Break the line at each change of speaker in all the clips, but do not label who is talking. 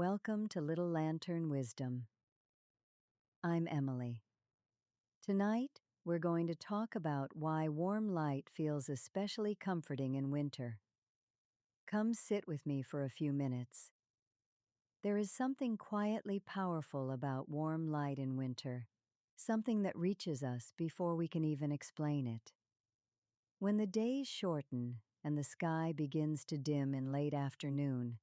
Welcome to Little Lantern Wisdom. I'm Emily. Tonight, we're going to talk about why warm light feels especially comforting in winter. Come sit with me for a few minutes. There is something quietly powerful about warm light in winter, something that reaches us before we can even explain it. When the days shorten and the sky begins to dim in late afternoon,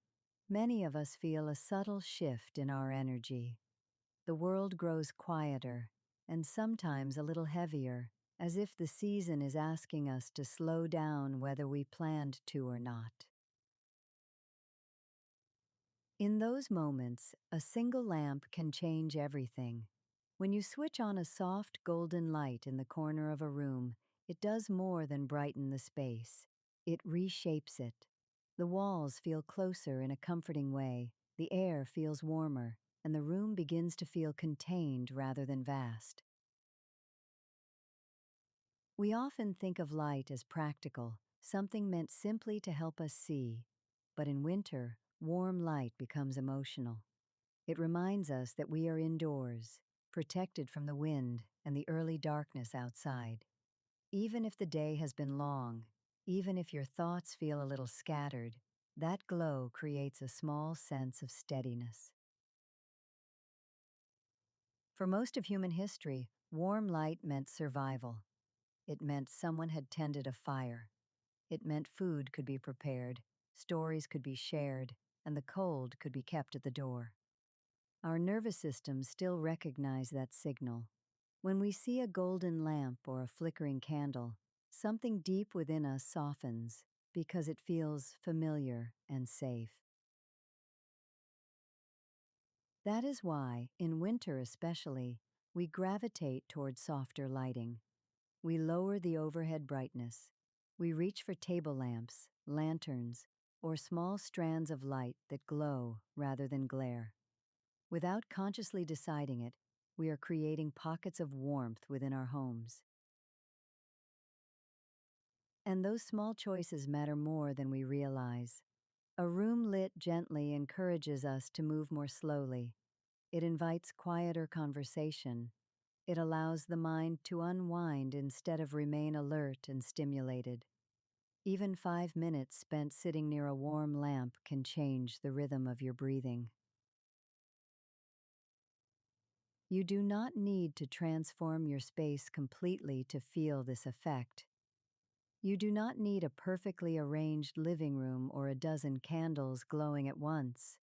many of us feel a subtle shift in our energy. The world grows quieter and sometimes a little heavier, as if the season is asking us to slow down whether we planned to or not. In those moments, a single lamp can change everything. When you switch on a soft golden light in the corner of a room, it does more than brighten the space. It reshapes it. The walls feel closer in a comforting way, the air feels warmer, and the room begins to feel contained rather than vast. We often think of light as practical, something meant simply to help us see. But in winter, warm light becomes emotional. It reminds us that we are indoors, protected from the wind and the early darkness outside. Even if the day has been long, even if your thoughts feel a little scattered, that glow creates a small sense of steadiness. For most of human history, warm light meant survival. It meant someone had tended a fire. It meant food could be prepared, stories could be shared, and the cold could be kept at the door. Our nervous systems still recognize that signal. When we see a golden lamp or a flickering candle, something deep within us softens because it feels familiar and safe. That is why, in winter especially, we gravitate toward softer lighting. We lower the overhead brightness. We reach for table lamps, lanterns, or small strands of light that glow rather than glare. Without consciously deciding it, we are creating pockets of warmth within our homes. And those small choices matter more than we realize. A room lit gently encourages us to move more slowly. It invites quieter conversation. It allows the mind to unwind instead of remain alert and stimulated. Even 5 minutes spent sitting near a warm lamp can change the rhythm of your breathing. You do not need to transform your space completely to feel this effect. You do not need a perfectly arranged living room or a dozen candles glowing at once.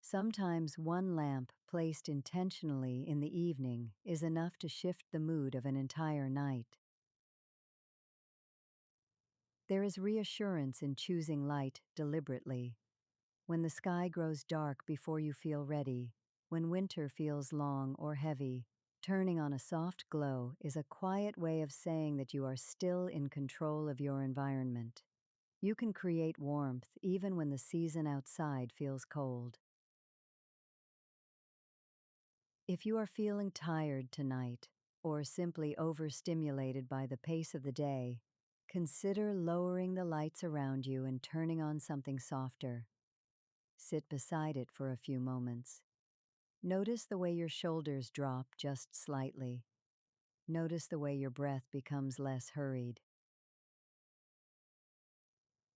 Sometimes one lamp placed intentionally in the evening is enough to shift the mood of an entire night. There is reassurance in choosing light deliberately. When the sky grows dark before you feel ready, when winter feels long or heavy, turning on a soft glow is a quiet way of saying that you are still in control of your environment. You can create warmth even when the season outside feels cold. If you are feeling tired tonight, or simply overstimulated by the pace of the day, consider lowering the lights around you and turning on something softer. Sit beside it for a few moments. Notice the way your shoulders drop just slightly. Notice the way your breath becomes less hurried.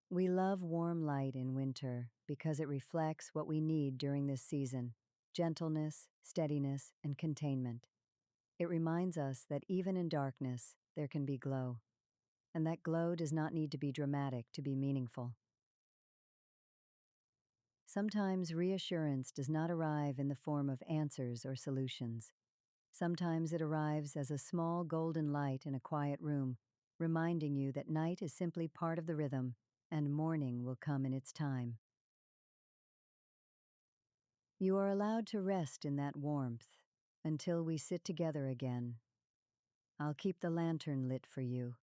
We love warm light in winter because it reflects what we need during this season: gentleness, steadiness, and containment. It reminds us that even in darkness, there can be glow, and that glow does not need to be dramatic to be meaningful. Sometimes reassurance does not arrive in the form of answers or solutions. Sometimes it arrives as a small golden light in a quiet room, reminding you that night is simply part of the rhythm and morning will come in its time. You are allowed to rest in that warmth until we sit together again. I'll keep the lantern lit for you,